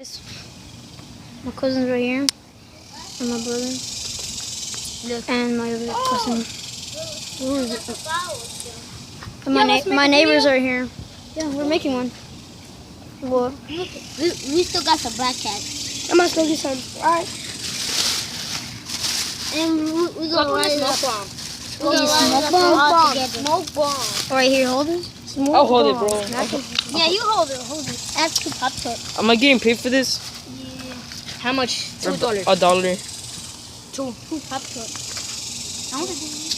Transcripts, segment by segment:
My cousin's right here, and my brother, and my other cousin. Who is it? And my neighbors are here. Yeah, we're making one. What? We still got some black cats. I must go get some. Alright. And we gonna light it up. Smoke bomb. Alright, here, hold it. I'll hold it, bro. Yeah, you hold it. That's two pop tarts. Am I getting paid for this? Yeah. How much? $2. $1. Two pop tarts.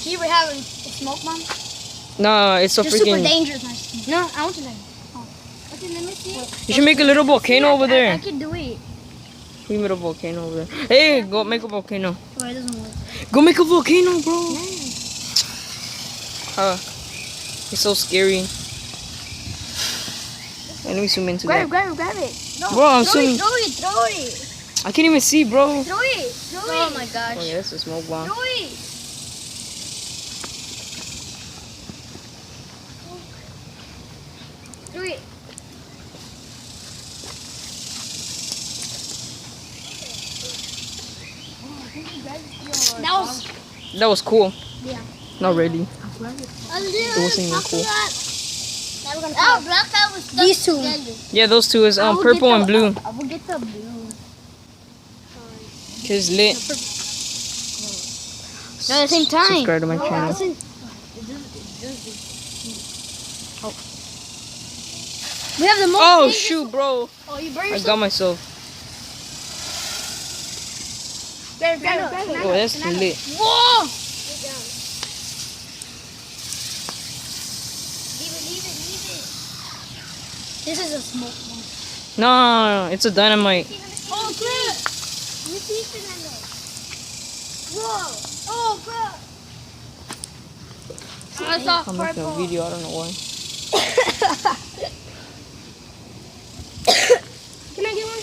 Do you ever have a smoke bomb? Nah, it's so They're super freaking. dangerous. No, I want to know. Okay, let me see. You should make a little volcano over I there. can do it. We made a volcano over there. Hey, go make a volcano. Oh, it doesn't work. Go make a volcano, bro. It's so scary. Let me zoom into that. Grab it. No, Bro, I'm throw zooming. Throw it. I can't even see, bro. Throw it. Oh my gosh. Oh yeah, that's a smoke bomb. Throw it. Throw it. That was cool. Yeah. Not really. It wasn't even cool. Oh, black cat was stuck These two. together. Yeah, those two is purple and blue. I will get the blue. Cause lit. No, at the same time. Subscribe to my channel. We have the most. Oh dangerous- shoot, bro! Oh, you burn I yourself. got myself. Grab it. Oh, that's lit. Whoa! Leave it. This is a smoke bomb. No, it's a dynamite. Oh, crap! You see Fernando? Whoa! Oh, crap! I saw I'm making a video. I don't know why. Can I get one?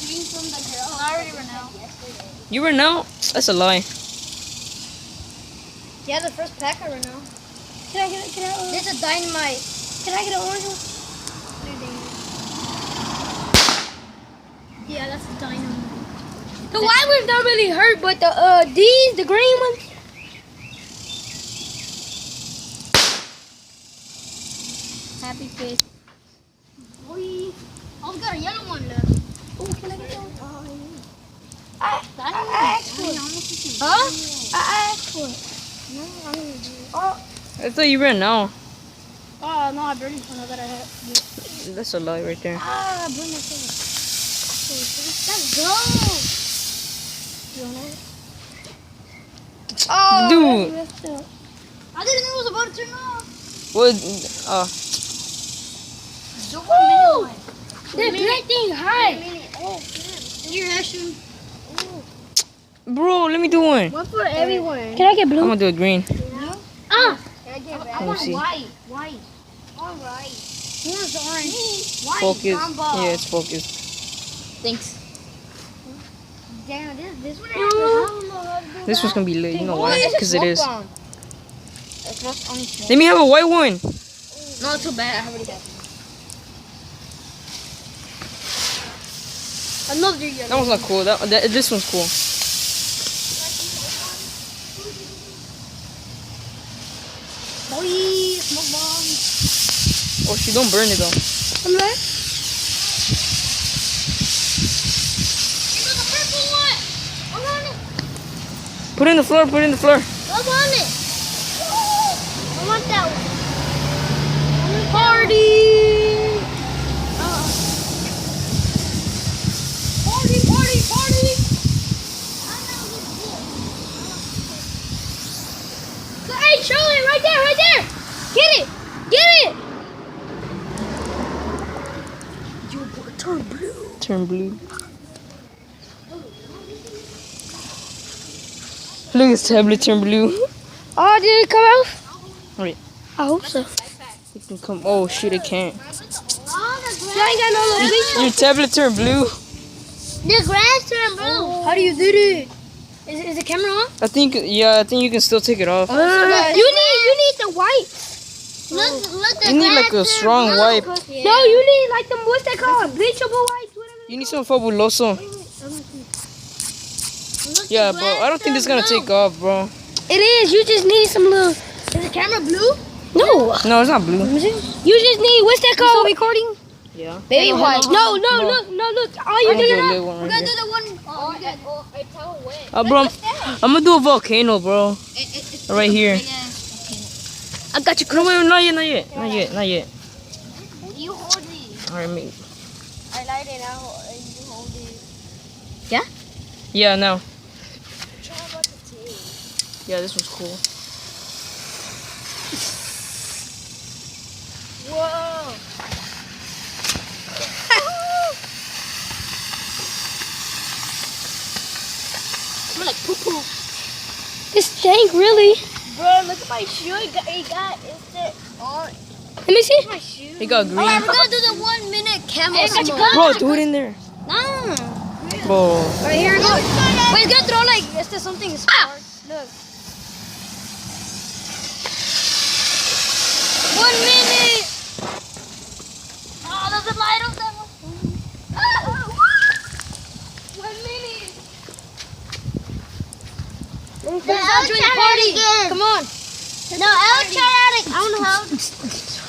Green from the girl. I already ran out. You were now? That's a lie. Yeah, the first pack I ran out. Can I get it? This is dynamite. Can I get an orange one? Yeah, that's a dynamite. The white ones don't really hurt, but the green ones. Happy face. Oh, we got a yellow one left. Oh, can I get one? I asked for it. Huh? I asked for it. No, I'm gonna do it. Oh, I thought you ran now. oh no, I burned it. That I had. That's a lie right there. Ah, I burned myself. Let's go. You want it? Oh, Dude. I didn't know it was about to turn off. What? Woo! That black thing high. Your Ashton. Bro, let me do one. One for everyone. Can I get I'm blue? gonna do a green. Ah! Can I get I Let me want see. white. Alright. Here's orange. White. Focus. Combo. Yeah, it's focused. Thanks. Damn, this one This one's gonna be lit. You know why? Because it is. It's not only small. Let me have a white one. No, too bad. I already got it. Another yellow. That one's not cool. This one's cool. Boy, smoke bomb. Oh, she don't burn it though. Come there. Here goes the purple one. I want it. Put it in the floor. Put it in the floor. I want it. I want that one. Party. Party. Hey, Charlie, right there. Get it. Turn blue. Look, his tablet turn blue. Oh, did it come out? Wait. I hope so. It can come. Oh shit, it can't. You ain't got no little piece. Your tablet turned blue. The grass turned blue. How do you do it? Is the camera on? I think. Yeah, I think you can still take it off. You need the white. Look, You need like a strong wipe. No, you need like them. What's that called? Bleachable whites, whatever. You need some fabuloso. Yeah, bro. I don't think this is gonna take off, bro. It is. You just need some little. Is the camera blue? No. No, it's not blue. You just need. What's that called? Recording. Yeah. Baby white. No, look. All you I'm gonna do a do little one We're right gonna here. do the one. Oh, it's all wet. Bro, I'm gonna do a volcano, bro. Right here. I got you. No, wait, not yet. You hold it. Alright, me. I light it out and you hold it. Yeah, now. Try about the tape. Yeah, this was cool. Whoa. Smell like poo poo. It stank, really. Bro, look at my shoe. It got it's the on. Let me see. My shoe. It got green. Alright, we're gonna do the 1 minute camel smoke. Bro, do it in there. Nah. Bro. Alright, here we go. Wait, it's gonna throw like something spark. Look. 1 minute. Oh, there's a light on that one. 1 minute. Come on. No, I'll try out it. I don't know how.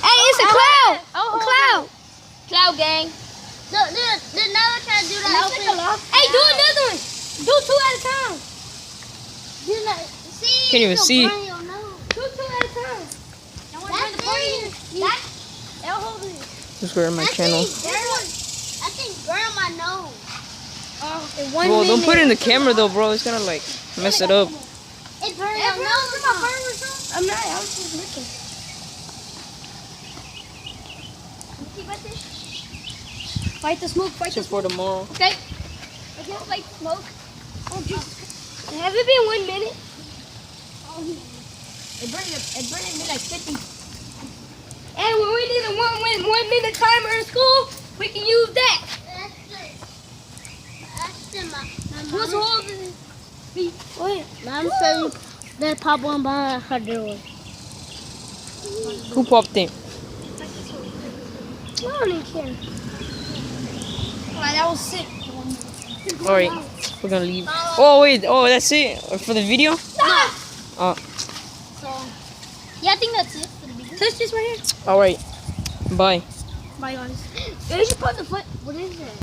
Hey, it's a cloud. A cloud. Cloud gang. No, now I'll try to do that. Hey, do another one. Do 2 at a time. Can't even see. Do 2 at a time. I'll hold it. Subscribe to my channel. I think burn my nose. Bro, don't put it in the camera though, bro. It's gonna like mess it up. It burned your nose. I'm not. I was just looking. Fight the smoke. Fight the Just for smoke. tomorrow. Okay. I can't fight the smoke. Oh, Jesus. Have it been 1 minute? It burned me like 50. And when we need a 1 minute timer in school, we can use that. Who's holding it? Me. Wait. Mom said that pop one behind her door. Who popped in? I don't even care. Alright, that was sick. Alright, we're gonna leave. Oh, wait. Oh, that's it? For the video? So, yeah, I think that's it for the video. Touch this right here. Alright. Bye. Bye, guys. You should put the foot. What is it?